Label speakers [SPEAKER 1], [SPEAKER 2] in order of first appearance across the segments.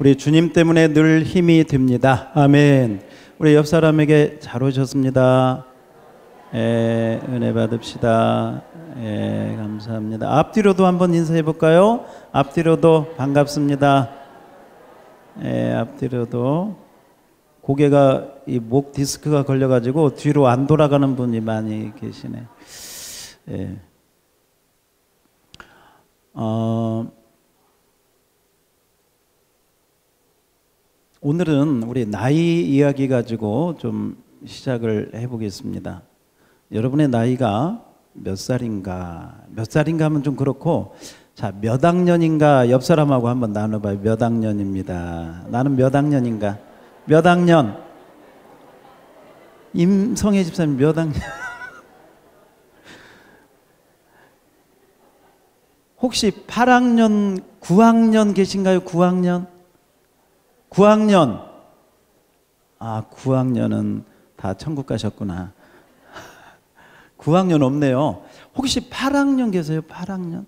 [SPEAKER 1] 우리 주님 때문에 늘 힘이 됩니다. 아멘. 우리 옆 사람에게 잘 오셨습니다. 은혜 받읍시다. 감사합니다. 앞뒤로도 한번 인사해 볼까요? 앞뒤로도 반갑습니다. 앞뒤로도. 고개가 이 목 디스크가 걸려가지고 뒤로 안 돌아가는 분이 많이 계시네. 오늘은 우리 나이 이야기 가지고 좀 시작을 해보겠습니다. 여러분의 나이가 몇 살인가? 몇 살인가 하면 좀 그렇고, 자, 몇 학년인가 옆 사람하고 한번 나눠봐요. 몇 학년입니다. 나는 몇 학년인가? 몇 학년? 임성애 집사님 몇 학년? 혹시 8학년, 9학년 계신가요? 9학년? 9학년. 아, 9학년은 다 천국 가셨구나. 9학년 없네요. 혹시 8학년 계세요? 8학년?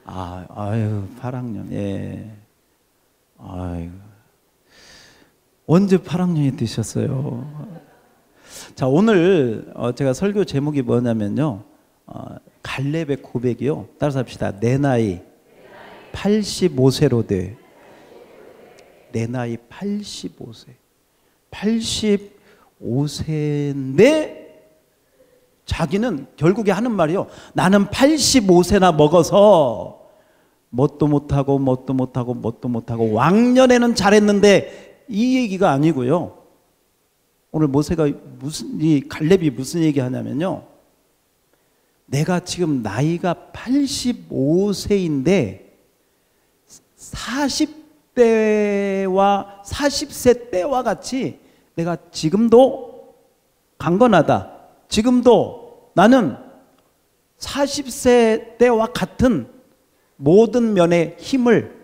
[SPEAKER 1] 아유, 8학년. 예. 아유. 언제 8학년이 되셨어요? 자, 오늘 제가 설교 제목이 뭐냐면요. 갈렙의 고백이요. 따라서 합시다. 내 나이 85세로 돼. 내 나이 85세. 85세인데 자기는 결국에 하는 말이요. 나는 85세나 먹어서 뭣도 못하고 왕년에는 잘했는데 이 얘기가 아니고요. 오늘 모세가 이 갈렙이 무슨 얘기 하냐면요. 내가 지금 나이가 85세인데 40대와 40세 때와 같이 내가 지금도 강건하다. 지금도 나는 40세 때와 같은 모든 면의 힘을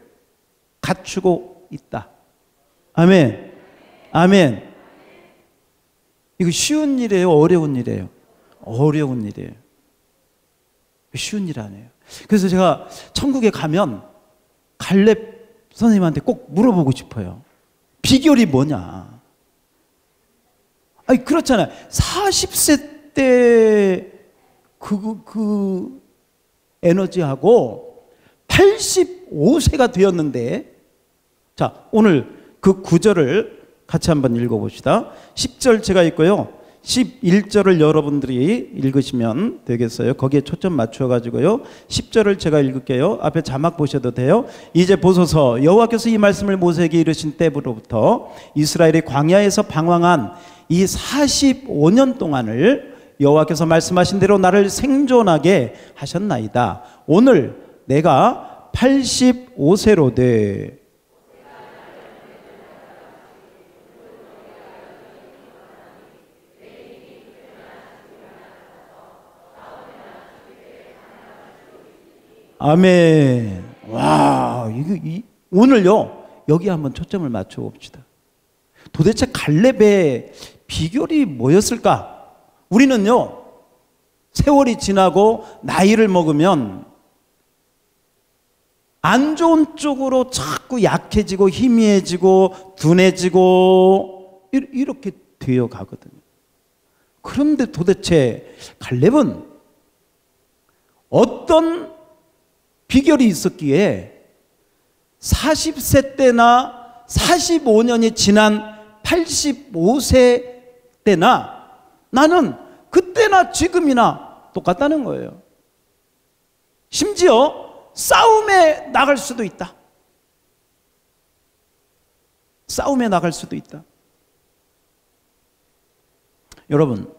[SPEAKER 1] 갖추고 있다. 아멘. 아멘. 이거 쉬운 일이에요? 어려운 일이에요? 어려운 일이에요. 쉬운 일 아니에요. 그래서 제가 천국에 가면 갈렙 선생님한테 꼭 물어보고 싶어요. 비결이 뭐냐? 아니, 그렇잖아요. 40세 때 그 에너지하고 85세가 되었는데, 자, 오늘 그 구절을 같이 한번 읽어봅시다. 10절 제가 있고요. 11절을 여러분들이 읽으시면 되겠어요. 거기에 초점 맞춰가지고요. 10절을 제가 읽을게요. 앞에 자막 보셔도 돼요. 이제 보소서, 여호와께서 이 말씀을 모세에게 이르신 때부터 이스라엘이 광야에서 방황한 이 45년 동안을 여호와께서 말씀하신 대로 나를 생존하게 하셨나이다. 오늘 내가 85세로 돼. 아멘. 와, 오늘요, 여기 한번 초점을 맞춰 봅시다. 도대체 갈렙의 비결이 뭐였을까? 우리는요, 세월이 지나고 나이를 먹으면 안 좋은 쪽으로 자꾸 약해지고 희미해지고 둔해지고 이렇게 되어 가거든요. 그런데 도대체 갈렙은 어떤 비결이 있었기에 40세 때나 45년이 지난 85세 때나 나는 그때나 지금이나 똑같다는 거예요. 심지어 싸움에 나갈 수도 있다. 싸움에 나갈 수도 있다. 여러분,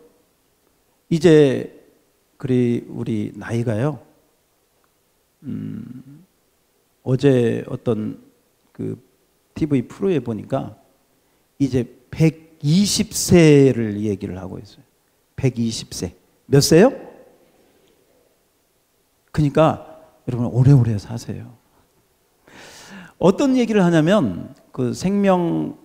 [SPEAKER 1] 이제 우리 나이가요, 어제 어떤 그 TV 프로에 보니까 이제 120세를 얘기를 하고 있어요. 120세. 몇 세요? 그러니까 여러분 오래오래 사세요. 어떤 얘기를 하냐면 그 생명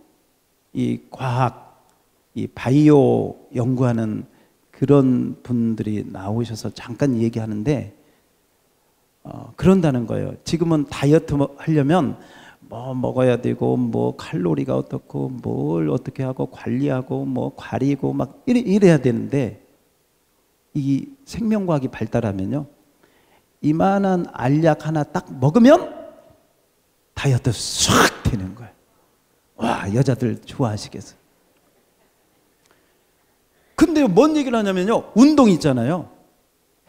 [SPEAKER 1] 이 과학 이 바이오 연구하는 그런 분들이 나오셔서 잠깐 얘기하는데 그런다는 거예요. 지금은 다이어트 하려면 뭐 먹어야 되고 뭐 칼로리가 어떻고 뭘 어떻게 하고 관리하고 뭐 가리고 막 이래야 되는데, 이 생명과학이 발달하면요, 이만한 알약 하나 딱 먹으면 다이어트 싹 되는 거예요. 와, 여자들 좋아하시겠어요. 근데 뭔 얘기를 하냐면요, 운동 있잖아요.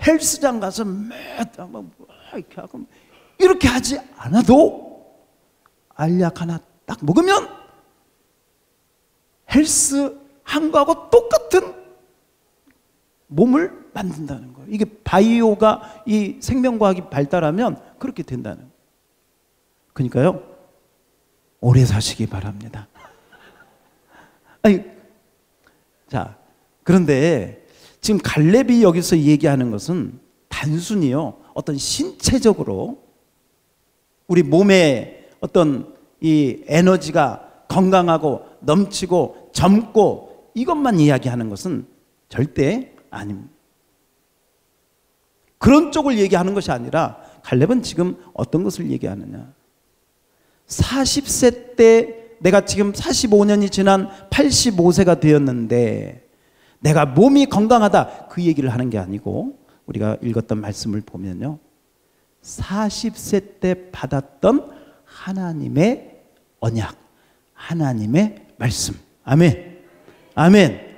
[SPEAKER 1] 헬스장 가서 이렇게 하고 이렇게 하지 않아도 알약 하나 딱 먹으면 헬스 한 거하고 똑같은 몸을 만든다는 거예요. 이게 바이오가, 이 생명과학이 발달하면 그렇게 된다는 거예요. 그러니까요, 오래 사시기 바랍니다. 아니, 자, 그런데 지금 갈렙이 여기서 얘기하는 것은 단순히요, 어떤 신체적으로 우리 몸에 어떤 이 에너지가 건강하고 넘치고 젊고 이것만 이야기하는 것은 절대 아닙니다. 그런 쪽을 얘기하는 것이 아니라 갈렙은 지금 어떤 것을 얘기하느냐, 40세 때 내가 지금 45년이 지난 85세가 되었는데 내가 몸이 건강하다, 그 얘기를 하는 게 아니고, 우리가 읽었던 말씀을 보면요, 40세 때 받았던 하나님의 언약, 하나님의 말씀. 아멘. 아멘.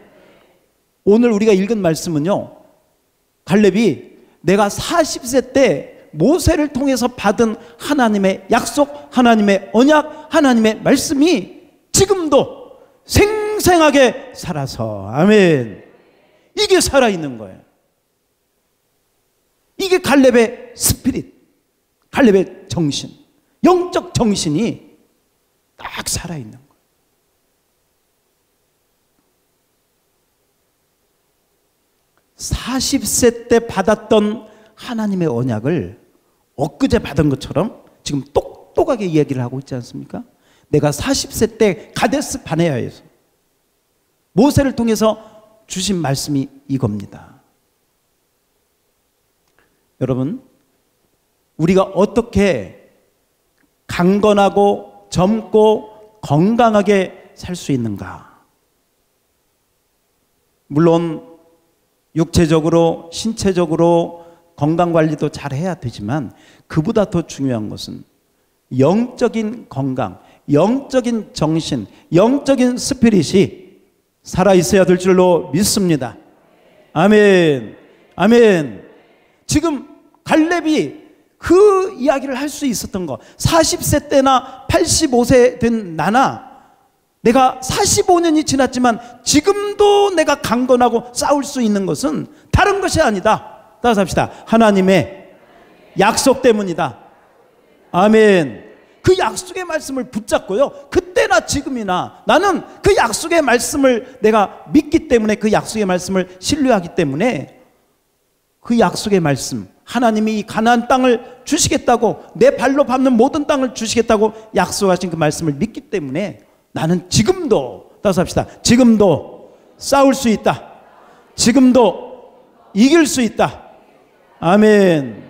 [SPEAKER 1] 오늘 우리가 읽은 말씀은요, 갈렙이 내가 40세 때 모세를 통해서 받은 하나님의 약속, 하나님의 언약, 하나님의 말씀이 지금도 생생하게 살아서, 아멘, 이게 살아있는 거예요. 이게 갈렙의 스피릿, 갈렙의 정신, 영적 정신이 딱 살아있는 거예요. (40세) 때 받았던 하나님의 언약을 엊그제 받은 것처럼 지금 똑똑하게 이야기를 하고 있지 않습니까? 내가 40세 때 가데스 바네아에서 모세를 통해서 주신 말씀이 이겁니다. 여러분, 우리가 어떻게 강건하고 젊고 건강하게 살 수 있는가? 물론 육체적으로, 신체적으로 건강관리도 잘 해야 되지만, 그보다 더 중요한 것은 영적인 건강, 영적인 정신, 영적인 스피릿이 살아있어야 될 줄로 믿습니다. 아멘. 아멘. 지금 갈렙이 그 이야기를 할 수 있었던 거, 40세 때나 85세 된 나나, 내가 45년이 지났지만 지금도 내가 강건하고 싸울 수 있는 것은 다른 것이 아니다. 따라서 합시다. 하나님의 약속 때문이다. 아멘. 그 약속의 말씀을 붙잡고요, 그때나 지금이나 나는 그 약속의 말씀을 내가 믿기 때문에, 그 약속의 말씀을 신뢰하기 때문에, 그 약속의 말씀, 하나님이 이 가나안 땅을 주시겠다고, 내 발로 밟는 모든 땅을 주시겠다고 약속하신 그 말씀을 믿기 때문에 나는 지금도, 따라서 합시다, 지금도 싸울 수 있다. 지금도 이길 수 있다. 아멘.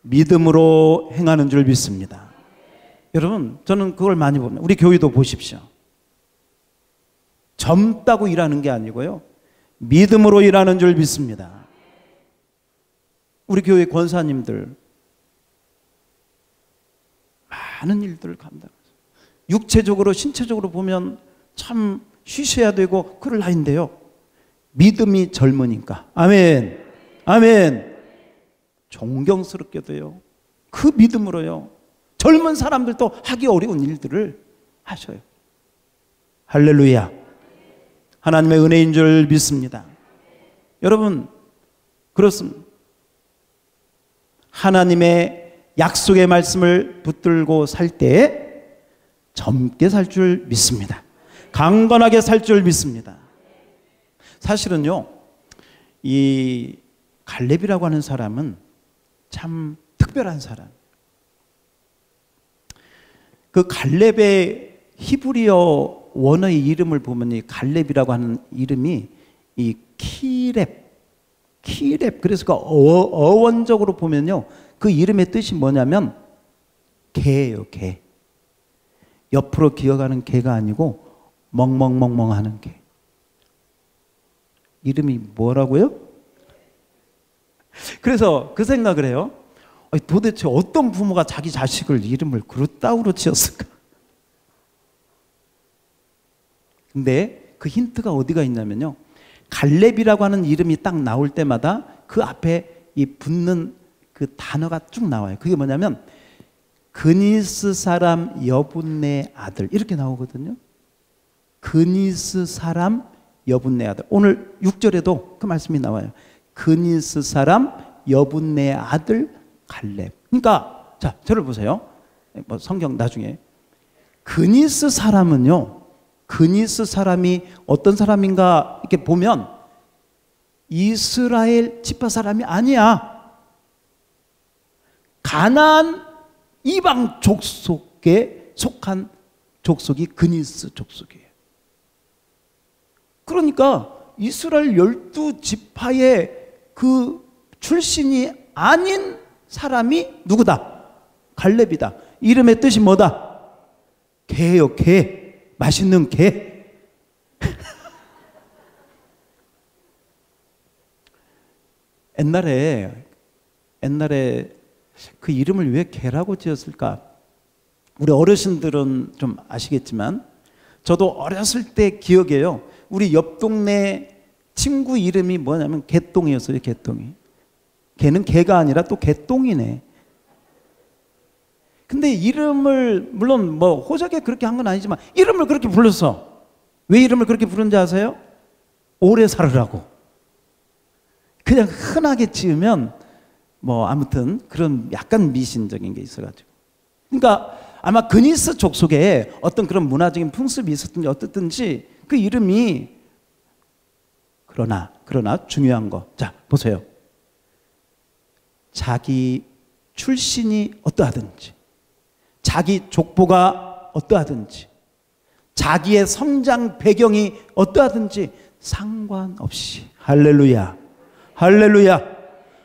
[SPEAKER 1] 믿음으로 행하는 줄 믿습니다. 여러분, 저는 그걸 많이 봅니다. 우리 교회도 보십시오. 젊다고 일하는 게 아니고요, 믿음으로 일하는 줄 믿습니다. 우리 교회 권사님들 많은 일들을 감당하세요. 육체적으로, 신체적으로 보면 참 쉬셔야 되고 그럴 나이인데요, 믿음이 젊으니까, 아멘, 아멘, 존경스럽게도요, 그 믿음으로요, 젊은 사람들도 하기 어려운 일들을 하셔요. 할렐루야. 하나님의 은혜인 줄 믿습니다. 여러분, 그렇습니다. 하나님의 약속의 말씀을 붙들고 살 때 젊게 살 줄 믿습니다. 강건하게 살 줄 믿습니다. 사실은요, 이 갈렙이라고 하는 사람은 참 특별한 사람. 그 갈렙의 히브리어 원어의 이름을 보면, 이 갈렙이라고 하는 이름이 이 키렙, 키렙. 그래서 그 어원적으로 보면요, 그 이름의 뜻이 뭐냐면 개예요. 개. 옆으로 기어가는 개가 아니고 멍멍멍멍 하는 개. 이름이 뭐라고요? 그래서 그 생각을 해요. 도대체 어떤 부모가 자기 자식을 이름을 그릇따구로 지었을까? 근데 그 힌트가 어디가 있냐면요, 갈렙이라고 하는 이름이 딱 나올 때마다 그 앞에 이 붙는 그 단어가 쭉 나와요. 그게 뭐냐면 그니스 사람 여분네 아들, 이렇게 나오거든요. 그니스 사람 여분네 아들. 오늘 6절에도 그 말씀이 나와요. 그니스 사람 여분네 아들 갈렙. 그러니까 자, 저를 보세요. 뭐 성경 나중에 그니스 사람은요, 그니스 사람이 어떤 사람인가 이렇게 보면 이스라엘 지파 사람이 아니야. 가나안 이방 족속에 속한 족속이 그니스 족속이에요. 그러니까 이스라엘 12지파의 그 출신이 아닌 사람이 누구다? 갈렙이다. 이름의 뜻이 뭐다? 개요, 개. 맛있는 개. 옛날에 그 이름을 왜 개라고 지었을까? 우리 어르신들은 좀 아시겠지만 저도 어렸을 때 기억해요. 우리 옆 동네 친구 이름이 뭐냐면 개똥이었어요. 개똥이. 개는 개가 아니라 또 개똥이네. 근데 이름을 물론 뭐 호적에 그렇게 한 건 아니지만 이름을 그렇게 불렀어. 왜 이름을 그렇게 부른지 아세요? 오래 살으라고. 그냥 흔하게 지으면 뭐 아무튼 그런 약간 미신적인 게 있어가지고. 그러니까 아마 그니스 족속에 어떤 그런 문화적인 풍습이 있었든지 어떻든지 그 이름이, 그러나 중요한 거, 자 보세요. 자기 출신이 어떠하든지, 자기 족보가 어떠하든지, 자기의 성장 배경이 어떠하든지 상관없이, 할렐루야, 할렐루야,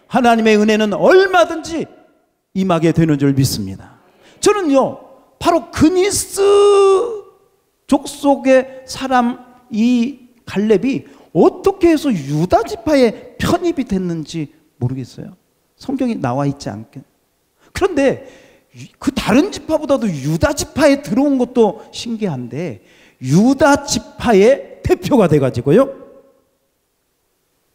[SPEAKER 1] 하나님의 은혜는 얼마든지 임하게 되는 줄 믿습니다. 저는요, 바로 그니스 족속의 사람 이 갈렙이 어떻게 해서 유다 지파에 편입이 됐는지 모르겠어요. 성경이 나와 있지 않게. 그런데 그 다른 지파보다도 유다 지파에 들어온 것도 신기한데, 유다 지파의 대표가 돼가지고요,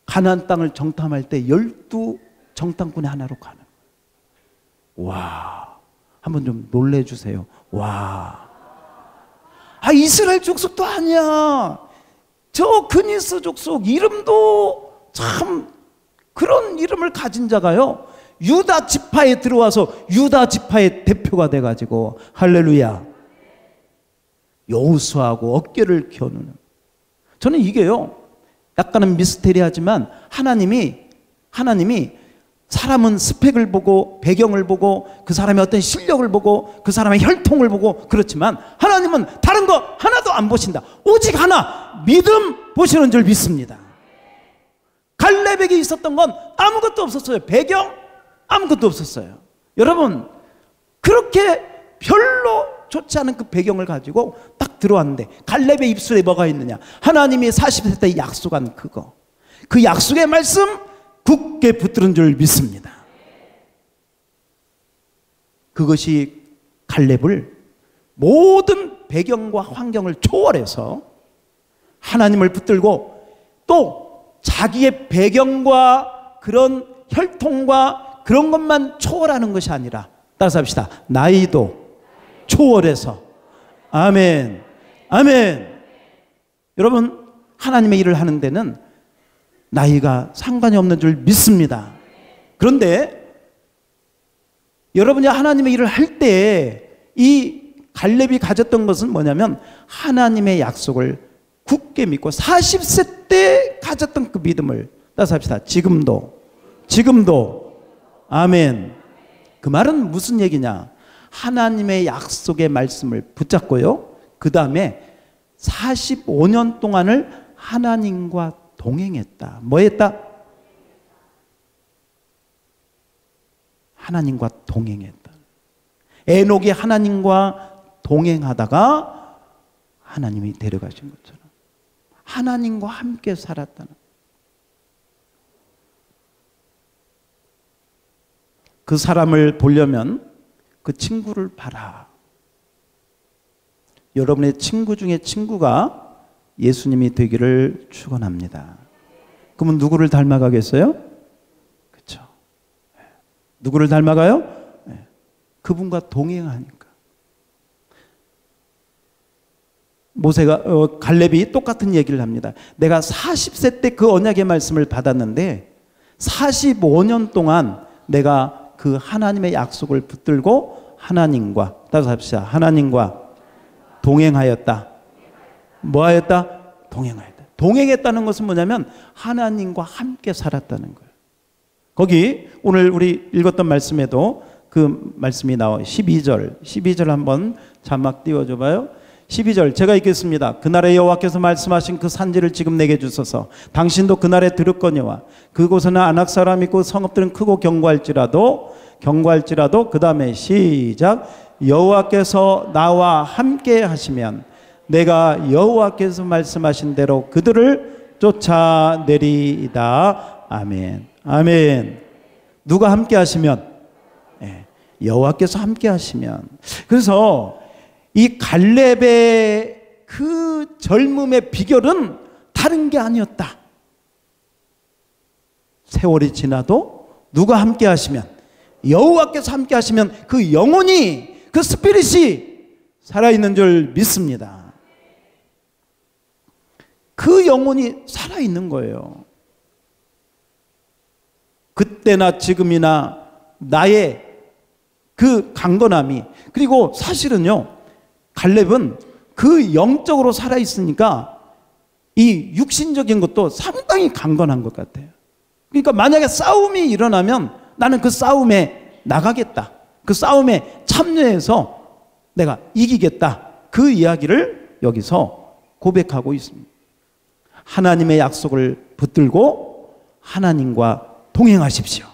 [SPEAKER 1] 가나안 땅을 정탐할 때 12 정탐꾼의 하나로 가는 거예요. 와, 한번 좀 놀래주세요. 와, 이스라엘 족속도 아니야. 저 그니스 족속 이름도 참 그런 이름을 가진 자가요, 유다 지파에 들어와서 유다 지파의 대표가 돼가지고, 할렐루야, 여호수아하고 어깨를 겨누는. 저는 이게요, 약간은 미스테리하지만 하나님이 사람은 스펙을 보고 배경을 보고 그 사람의 어떤 실력을 보고 그 사람의 혈통을 보고 그렇지만 하나님은 다른 거 하나도 안 보신다. 오직 하나, 믿음 보시는 줄 믿습니다. 갈렙에게 있었던 건 아무것도 없었어요. 배경 아무것도 없었어요. 여러분, 그렇게 별로 좋지 않은 그 배경을 가지고 딱 들어왔는데 갈렙의 입술에 뭐가 있느냐? 하나님이 40세 때 약속한 그거, 그 약속의 말씀 굳게 붙들은 줄 믿습니다. 그것이 갈렙을 모든 배경과 환경을 초월해서 하나님을 붙들고, 또 자기의 배경과 그런 혈통과 그런 것만 초월하는 것이 아니라, 따라서 합시다, 나이도 초월해서. 아멘, 아멘. 여러분, 하나님의 일을 하는 데는 나이가 상관이 없는 줄 믿습니다. 그런데 여러분이 하나님의 일을 할 때 이 갈렙이 가졌던 것은 뭐냐면 하나님의 약속을 굳게 믿고 40세 때 가졌던 그 믿음을, 따라서 합시다, 지금도. 아멘. 그 말은 무슨 얘기냐? 하나님의 약속의 말씀을 붙잡고요, 그 다음에 45년 동안을 하나님과 동행했다. 뭐 했다? 하나님과 동행했다. 에녹이 하나님과 동행하다가 하나님이 데려가신 것처럼 하나님과 함께 살았다는. 그 사람을 보려면 그 친구를 봐라. 여러분의 친구 중에 친구가 예수님이 되기를 축원합니다. 그러면 누구를 닮아가겠어요? 그렇죠. 누구를 닮아가요? 그분과 동행하니까. 모세가 갈렙이 똑같은 얘기를 합니다. 내가 40세 때 그 언약의 말씀을 받았는데 45년 동안 내가 그 하나님의 약속을 붙들고 하나님과, 따라서 합시다. 하나님과 동행하였다. 뭐 하였다? 동행하였다. 동행했다는 것은 뭐냐면 하나님과 함께 살았다는 거예요. 거기 오늘 우리 읽었던 말씀에도 그 말씀이 나와요. 12절 한번 자막 띄워줘 봐요. 12절 제가 읽겠습니다. 그날에 여호와께서 말씀하신 그 산지를 지금 내게 주소서. 당신도 그날에 들었거니와 그곳에는 아낙 사람이 있고 성읍들은 크고 견고할지라도 그 다음에 시작. 여호와께서 나와 함께 하시면 내가 여호와께서 말씀하신 대로 그들을 쫓아내리이다. 아멘. 아멘. 누가 함께 하시면? 여호와께서 함께 하시면. 그래서 이 갈렙의 그 젊음의 비결은 다른 게 아니었다. 세월이 지나도 누가 함께 하시면, 여호와께서 함께 하시면 그 영혼이, 그 스피릿이 살아있는 줄 믿습니다. 그 영혼이 살아있는 거예요. 그때나 지금이나 나의 그 강건함이, 그리고 사실은요, 갈렙은 그 영적으로 살아있으니까 이 육신적인 것도 상당히 강건한 것 같아요. 그러니까 만약에 싸움이 일어나면 나는 그 싸움에 나가겠다. 그 싸움에 참여해서 내가 이기겠다. 그 이야기를 여기서 고백하고 있습니다. 하나님의 약속을 붙들고 하나님과 동행하십시오.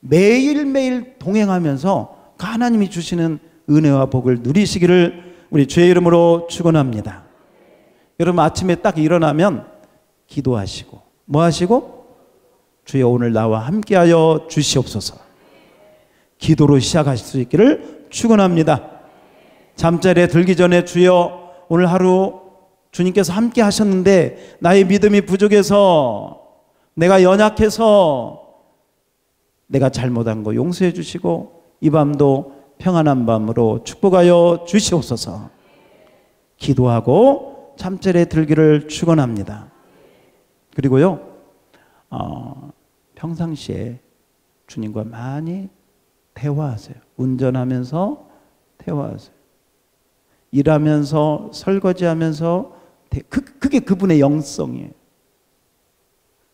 [SPEAKER 1] 매일매일 동행하면서 그 하나님이 주시는 은혜와 복을 누리시기를 우리 주의 이름으로 축원합니다. 여러분 아침에 딱 일어나면 기도하시고 뭐 하시고? 주여 오늘 나와 함께하여 주시옵소서. 기도로 시작하실 수 있기를 축원합니다. 잠자리에 들기 전에 주여 오늘 하루 주님께서 함께 하셨는데 나의 믿음이 부족해서, 내가 연약해서 내가 잘못한 거 용서해 주시고 이 밤도 평안한 밤으로 축복하여 주시옵소서. 기도하고 잠자리에 들기를 축원합니다. 그리고요, 평상시에 주님과 많이 대화하세요. 운전하면서 대화하세요. 일하면서, 설거지하면서, 그게 그분의 영성이에요.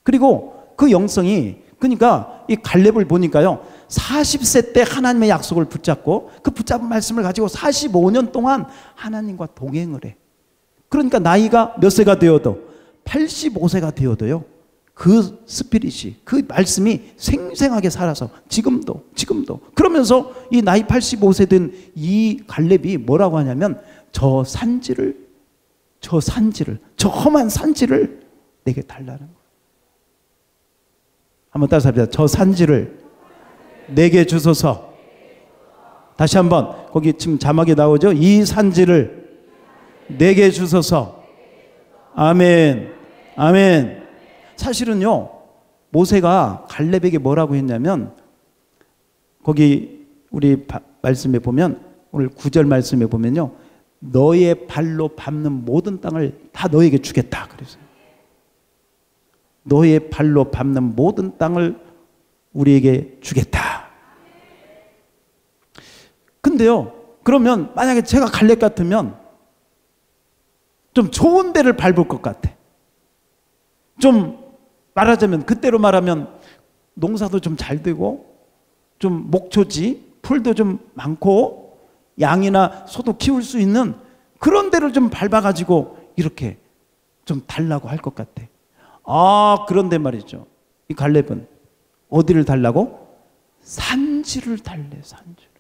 [SPEAKER 1] 그리고 그 영성이, 그러니까 이 갈렙을 보니까요, 40세 때 하나님의 약속을 붙잡고 그 붙잡은 말씀을 가지고 45년 동안 하나님과 동행을 해. 그러니까 나이가 몇 세가 되어도, 85세가 되어도요, 그 스피릿이, 그 말씀이 생생하게 살아서 지금도 그러면서 이 나이 85세 된 이 갈렙이 뭐라고 하냐면 저 험한 산지를 내게 달라는 거예요. 한번 따라서 합시다. 저 산지를 내게 주소서. 다시 한번, 거기 지금 자막에 나오죠? 이 산지를 내게 주소서. 아멘. 아멘. 사실은요, 모세가 갈렙에게 뭐라고 했냐면, 거기 우리 말씀에 보면, 오늘 9절 말씀에 보면요, 너의 발로 밟는 모든 땅을 다 너에게 주겠다 그랬어요. 너의 발로 밟는 모든 땅을 우리에게 주겠다. 근데요, 그러면 만약에 제가 갈렙 같으면 좀 좋은 데를 밟을 것 같아. 좀 말하자면, 그때로 말하면 농사도 좀 잘 되고, 좀 목초지, 풀도 좀 많고, 양이나 소도 키울 수 있는 그런 데를 좀 밟아가지고 이렇게 좀 달라고 할 것 같아. 그런데 말이죠, 이 갈렙은 어디를 달라고? 산지를 달래, 산지를.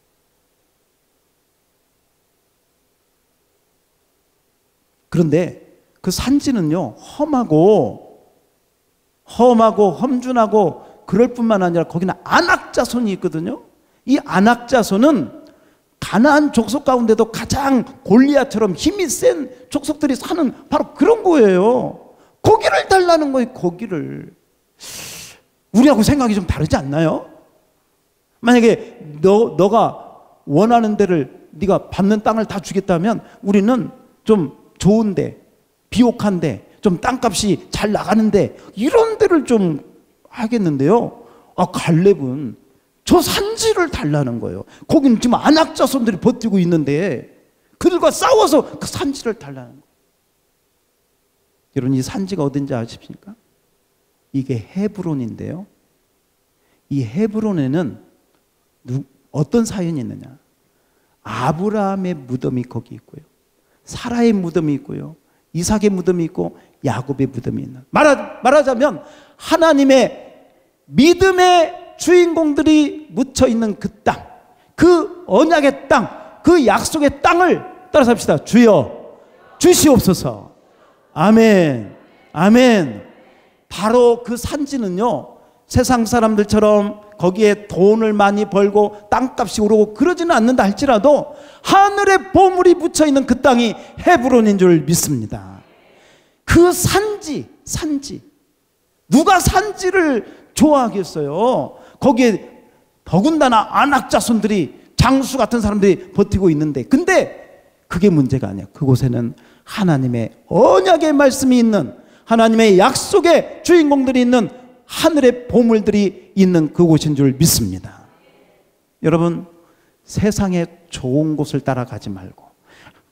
[SPEAKER 1] 그런데 그 산지는요, 험하고 험준하고 그럴 뿐만 아니라 거기는 안악자손이 있거든요. 이 안악자손은 가나안 족속 가운데도 가장 골리앗처럼 힘이 센 족속들이 사는 바로 그런 거예요. 거기를 달라는 거예요, 거기를. 우리하고 생각이 좀 다르지 않나요? 만약에 너가 원하는 데를, 네가 밟는 땅을 다 주겠다면 우리는 좀 좋은데, 비옥한데, 좀 땅값이 잘 나가는데 이런 데를 좀 하겠는데요. 갈렙은 저 산지를 달라는 거예요. 거기는 지금 안악자손들이 버티고 있는데 그들과 싸워서 그 산지를 달라는 거예요. 여러분, 이 산지가 어딘지 아십니까? 이게 헤브론인데요. 이 헤브론에는 어떤 사연이 있느냐? 아브라함의 무덤이 거기 있고요, 사라의 무덤이 있고요, 이삭의 무덤이 있고 야곱의 무덤이 있는, 말하자면 하나님의 믿음의 주인공들이 묻혀 있는 그 땅, 그 언약의 땅, 그 약속의 땅을 따라서 합시다. 주여 주시옵소서. 아멘, 아멘. 바로 그 산지는요, 세상 사람들처럼 거기에 돈을 많이 벌고 땅값이 오르고 그러지는 않는다 할지라도 하늘의 보물이 묻혀 있는 그 땅이 헤브론인 줄 믿습니다. 그 산지, 누가 산지를 좋아하겠어요? 거기에 더군다나 안악자손들이, 장수 같은 사람들이 버티고 있는데, 근데 그게 문제가 아니야. 그곳에는 하나님의 언약의 말씀이 있는, 하나님의 약속의 주인공들이 있는, 하늘의 보물들이 있는 그곳인 줄 믿습니다. 여러분, 세상의 좋은 곳을 따라가지 말고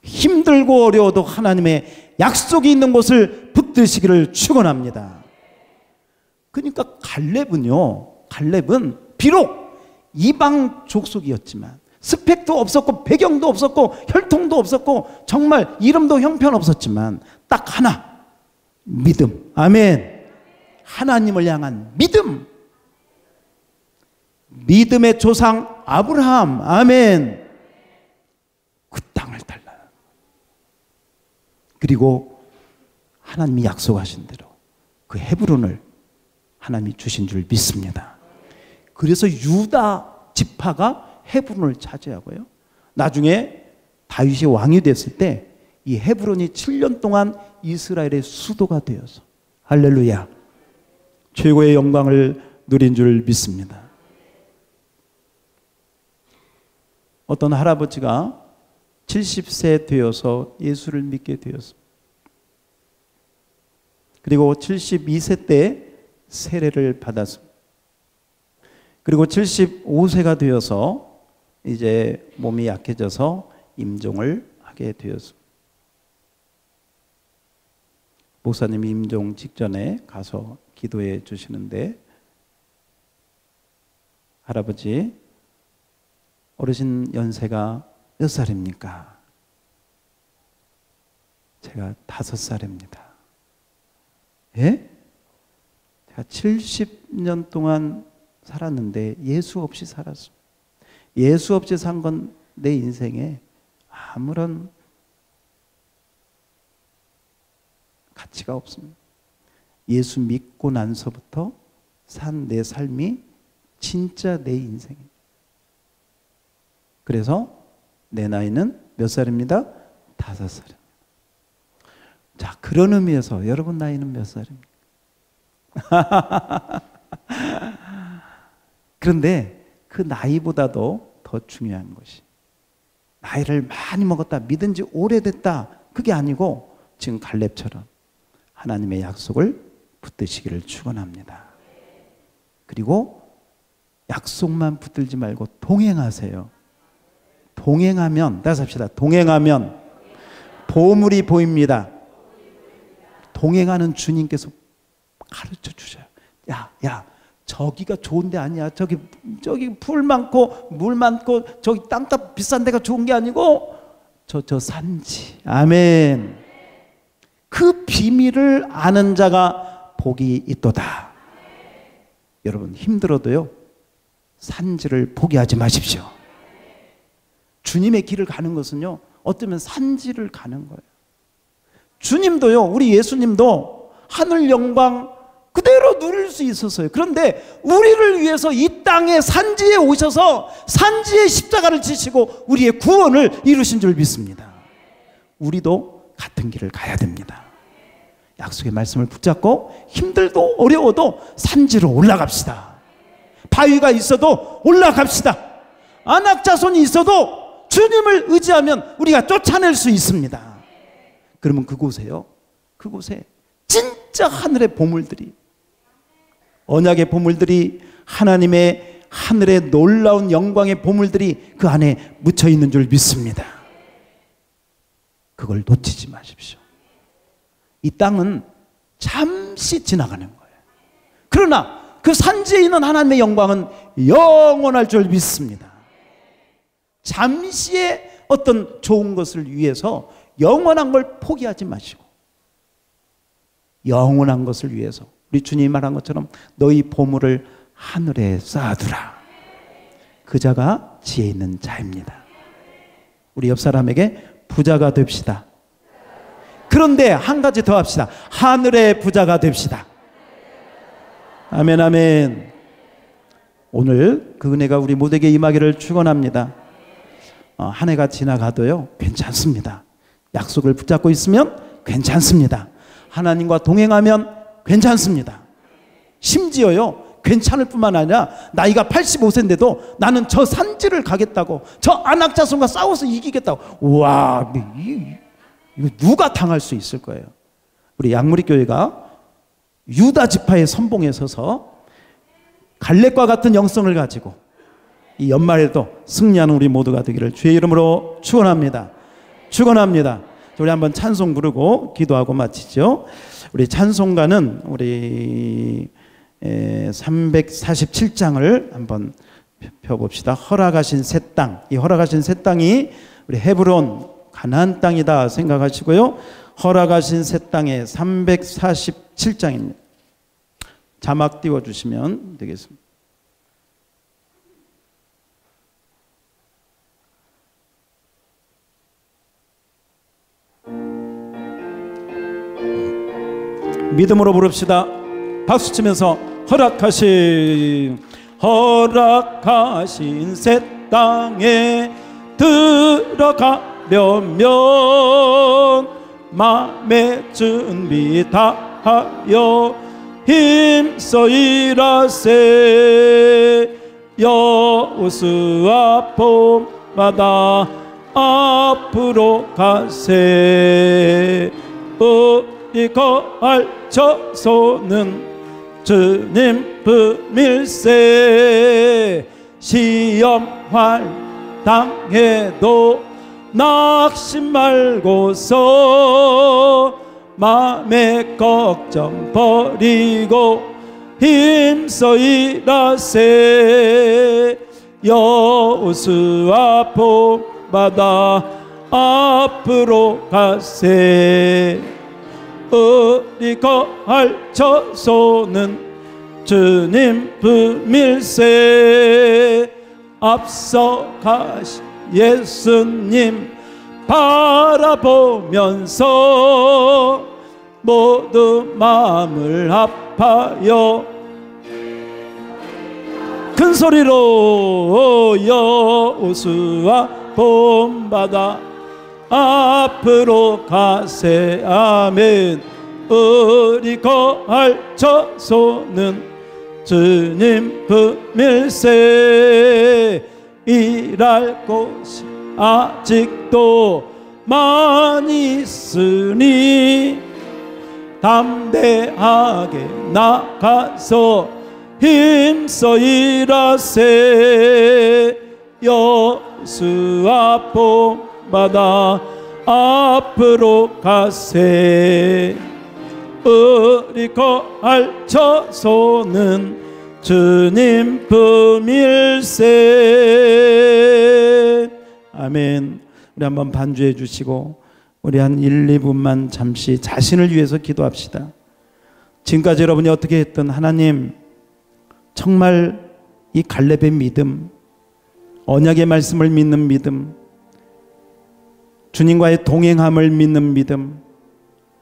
[SPEAKER 1] 힘들고 어려워도 하나님의 약속이 있는 곳을 붙드시기를 축원합니다. 그러니까 갈렙은 비록 이방 족속이었지만 스펙도 없었고 배경도 없었고 혈통도 없었고 정말 이름도 형편없었지만 딱 하나, 믿음. 아멘. 하나님을 향한 믿음. 믿음의 조상 아브라함. 아멘. 그 땅을 달라. 그리고 하나님이 약속하신 대로 그 헤브론을 하나님이 주신 줄 믿습니다. 그래서 유다 지파가 헤브론을 차지하고요, 나중에 다윗이 왕이 됐을 때 이 헤브론이 7년 동안 이스라엘의 수도가 되어서, 할렐루야, 최고의 영광을 누린 줄 믿습니다. 어떤 할아버지가 70세 되어서 예수를 믿게 되었습니다. 그리고 72세 때 세례를 받았습니다. 그리고 75세가 되어서 이제 몸이 약해져서 임종을 하게 되었습니다. 목사님이 임종 직전에 가서 기도해 주시는데, 할아버지, 어르신 연세가 몇 살입니까? 제가 5살입니다. 예? 제가 70년 동안 살았는데 예수 없이 살았습니다. 예수 없이 산 건 내 인생에 아무런 가치가 없습니다. 예수 믿고 난서부터 산 내 삶이 진짜 내 인생입니다. 그래서 내 나이는 몇 살입니다? 5살입니다. 자, 그런 의미에서 여러분 나이는 몇 살입니까? 그런데 그 나이보다도 더 중요한 것이, 나이를 많이 먹었다, 믿은 지 오래됐다, 그게 아니고 지금 갈렙처럼 하나님의 약속을 붙드시기를 축원합니다. 그리고 약속만 붙들지 말고 동행하세요. 동행하면, 따라서 합시다. 동행하면 보물이 보입니다. 동행하는 주님께서 가르쳐 주셔요. 야, 저기가 좋은 데 아니야. 저기 풀 많고 물 많고 저기 땅값 비싼 데가 좋은 게 아니고 저 산지. 아멘. 그 비밀을 아는 자가 복이 있도다. 여러분, 힘들어도요, 산지를 포기하지 마십시오. 주님의 길을 가는 것은요, 어쩌면 산지를 가는 거예요. 주님도요, 우리 예수님도 하늘 영광 그대로 누릴 수 있었어요. 그런데 우리를 위해서 이 땅의 산지에 오셔서 산지의 십자가를 지시고 우리의 구원을 이루신 줄 믿습니다. 우리도 같은 길을 가야 됩니다. 약속의 말씀을 붙잡고 힘들도 어려워도 산지로 올라갑시다. 바위가 있어도 올라갑시다. 안악자손이 있어도 주님을 의지하면 우리가 쫓아낼 수 있습니다. 그러면 그곳에 진짜 하늘의 보물들이, 언약의 보물들이, 하나님의 하늘의 놀라운 영광의 보물들이 그 안에 묻혀 있는 줄 믿습니다. 그걸 놓치지 마십시오. 이 땅은 잠시 지나가는 거예요. 그러나 그 산지에 있는 하나님의 영광은 영원할 줄 믿습니다. 잠시의 어떤 좋은 것을 위해서 영원한 걸 포기하지 마시고, 영원한 것을 위해서 우리 주님이 말한 것처럼 너희 보물을 하늘에 쌓아두라. 그 자가 지혜 있는 자입니다. 우리 옆 사람에게 부자가 됩시다. 그런데 한 가지 더 합시다. 하늘의 부자가 됩시다. 아멘, 아멘. 오늘 그 은혜가 우리 모두에게 임하기를 축원합니다. 한 해가 지나가도요, 괜찮습니다. 약속을 붙잡고 있으면 괜찮습니다. 하나님과 동행하면 괜찮습니다. 심지어요, 괜찮을 뿐만 아니라 나이가 85세인데도 나는 저 산지를 가겠다고, 저 안악자손과 싸워서 이기겠다고. 우와, 이거 누가 당할 수 있을 거예요. 우리 양무리교회가 유다 지파의 선봉에 서서 갈렙과 같은 영성을 가지고 이 연말에도 승리하는 우리 모두가 되기를 주의 이름으로 축원합니다. 축원합니다. 우리 한번 찬송 부르고 기도하고 마치죠. 우리 찬송가는 우리 347장을 한번 펴봅시다. 허락하신 새 땅. 이 허락하신 새 땅이 우리 헤브론 가나안 땅이다 생각하시고요. 허락하신 새 땅의 347장입니다. 자막 띄워주시면 되겠습니다. 믿음으로 부릅시다. 박수 치면서 허락하신 새 땅에 들어가려면 마음의 준비 다하여 힘써 일하세. 여호수아 봄마다 앞으로 가세. 우리 거할 저소는 주님 품일세. 시험할 당해도 낙심 말고서 마음의 걱정 버리고 힘써 일하세. 여호수아 봄마다 앞으로 가세. 우리 거할 저소는 주님 품일세. 앞서 가신 예수님 바라보면서 모두 마음을 합하여 큰 소리로 여호수아 봄바다 앞으로 가세. 아멘. 우리 거할 저소는 주님 품일세. 일할 곳이 아직도 많이 있으니 담대하게 나가서 힘써 일하세. 여호수아 봄마다 앞으로 가세. 우리 거할 저소는 주님 품일세. 아멘. 우리 한번 반주해 주시고 우리 한 1, 2분만 잠시 자신을 위해서 기도합시다. 지금까지 여러분이 어떻게 했든 하나님 정말 이 갈렙의 믿음, 언약의 말씀을 믿는 믿음, 주님과의 동행함을 믿는 믿음,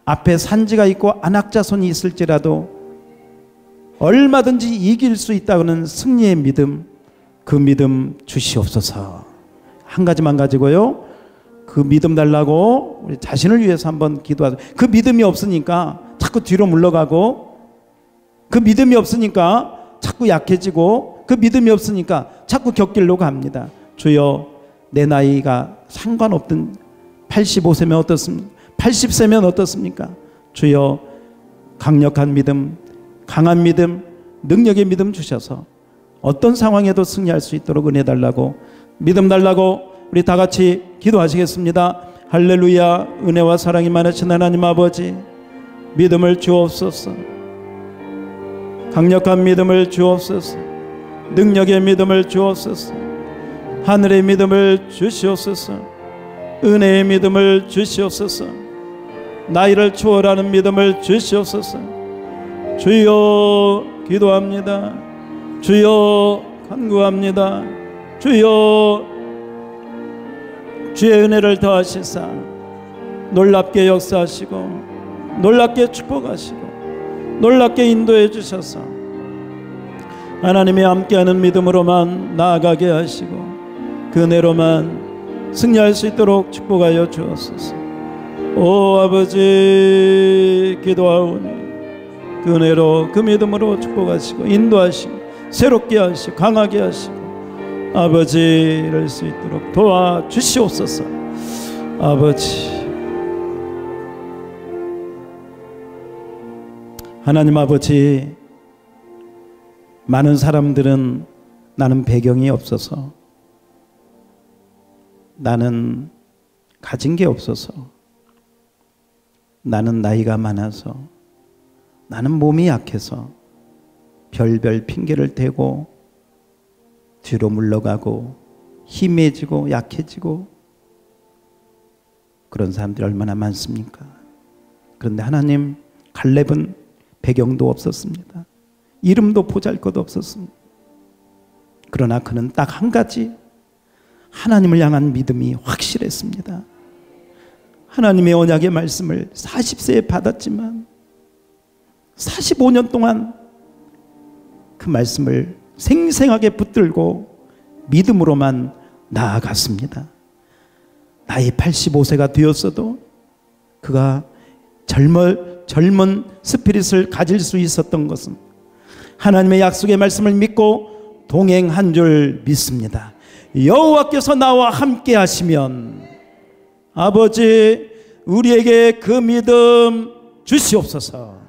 [SPEAKER 1] 앞에 산지가 있고 안악자손이 있을지라도 얼마든지 이길 수 있다는 승리의 믿음, 그 믿음 주시옵소서. 한 가지만 가지고요, 그 믿음 달라고 우리 자신을 위해서 한번 기도하자. 그 믿음이 없으니까 자꾸 뒤로 물러가고, 그 믿음이 없으니까 자꾸 약해지고, 그 믿음이 없으니까 자꾸 곁길로 갑니다. 주여, 내 나이가 상관없든 85세면 어떻습니까? 80세면 어떻습니까? 주여, 강력한 믿음, 강한 믿음, 능력의 믿음 주셔서 어떤 상황에도 승리할 수 있도록 은혜 달라고, 믿음 달라고 우리 다 같이 기도하시겠습니다. 할렐루야. 은혜와 사랑이 많으신 하나님 아버지, 믿음을 주옵소서. 강력한 믿음을 주옵소서. 능력의 믿음을 주옵소서. 하늘의 믿음을 주시옵소서. 은혜의 믿음을 주시옵소서. 나이를 초월하는 믿음을 주시옵소서. 주여, 기도합니다. 주여, 간구합니다. 주여, 주의 은혜를 더하시사 놀랍게 역사하시고 놀랍게 축복하시고 놀랍게 인도해 주셔서 하나님이 함께하는 믿음으로만 나아가게 하시고 그 은혜로만 승리할 수 있도록 축복하여 주옵소서. 오 아버지, 기도하오니 그 은혜로 그 믿음으로 축복하시고 인도하시고 새롭게 하시고 강하게 하시고 아버지를 수 있도록 도와주시옵소서. 아버지, 하나님 아버지, 많은 사람들은 나는 배경이 없어서, 나는 가진 게 없어서, 나는 나이가 많아서, 나는 몸이 약해서 별별 핑계를 대고 뒤로 물러가고 희미해지고 약해지고 그런 사람들이 얼마나 많습니까? 그런데 하나님, 갈렙은 배경도 없었습니다. 이름도 보잘것없었습니다. 그러나 그는 딱 한 가지, 하나님을 향한 믿음이 확실했습니다. 하나님의 언약의 말씀을 40세에 받았지만 45년 동안 그 말씀을 생생하게 붙들고 믿음으로만 나아갔습니다. 나이 85세가 되었어도 그가 젊은 스피릿을 가질 수 있었던 것은 하나님의 약속의 말씀을 믿고 동행한 줄 믿습니다. 여호와께서 나와 함께 하시면 아버지, 우리에게 그 믿음 주시옵소서.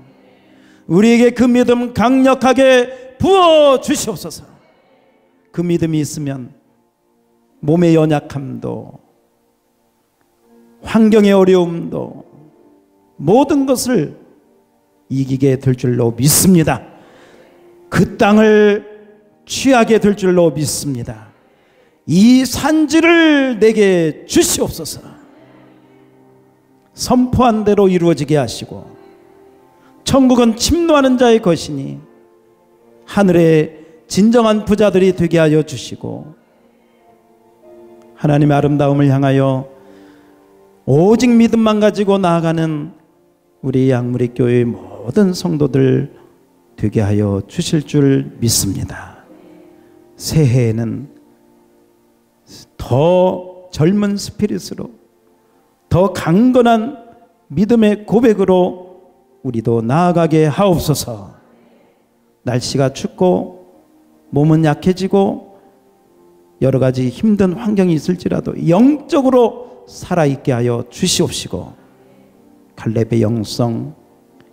[SPEAKER 1] 우리에게 그 믿음 강력하게 부어 주시옵소서. 그 믿음이 있으면 몸의 연약함도 환경의 어려움도 모든 것을 이기게 될 줄로 믿습니다. 그 땅을 취하게 될 줄로 믿습니다. 이 산지를 내게 주시옵소서. 선포한 대로 이루어지게 하시고 천국은 침노하는 자의 것이니 하늘의 진정한 부자들이 되게 하여 주시고 하나님의 아름다움을 향하여 오직 믿음만 가지고 나아가는 우리 양무리 교회의 모든 성도들 되게 하여 주실 줄 믿습니다. 새해에는 더 젊은 스피릿으로, 더 강건한 믿음의 고백으로 우리도 나아가게 하옵소서. 날씨가 춥고 몸은 약해지고 여러 가지 힘든 환경이 있을지라도 영적으로 살아있게 하여 주시옵시고 갈렙의 영성,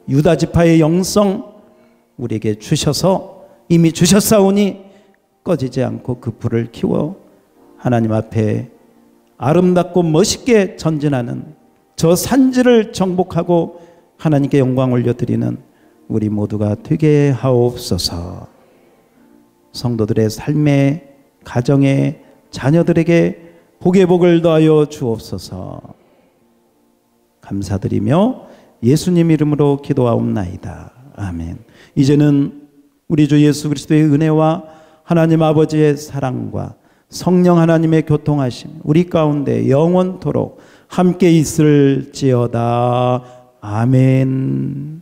[SPEAKER 1] 유다 지파의 영성 우리에게 주셔서 이미 주셨사오니 꺼지지 않고 그 불을 키워 하나님 앞에 아름답고 멋있게 전진하는 저 산지를 정복하고 하나님께 영광 올려드리는 우리 모두가 되게 하옵소서. 성도들의 삶에, 가정에, 자녀들에게 복의 복을 더하여 주옵소서. 감사드리며 예수님 이름으로 기도하옵나이다. 아멘. 이제는 우리 주 예수 그리스도의 은혜와 하나님 아버지의 사랑과 성령 하나님의 교통하심 우리 가운데 영원토록 함께 있을지어다. 아멘.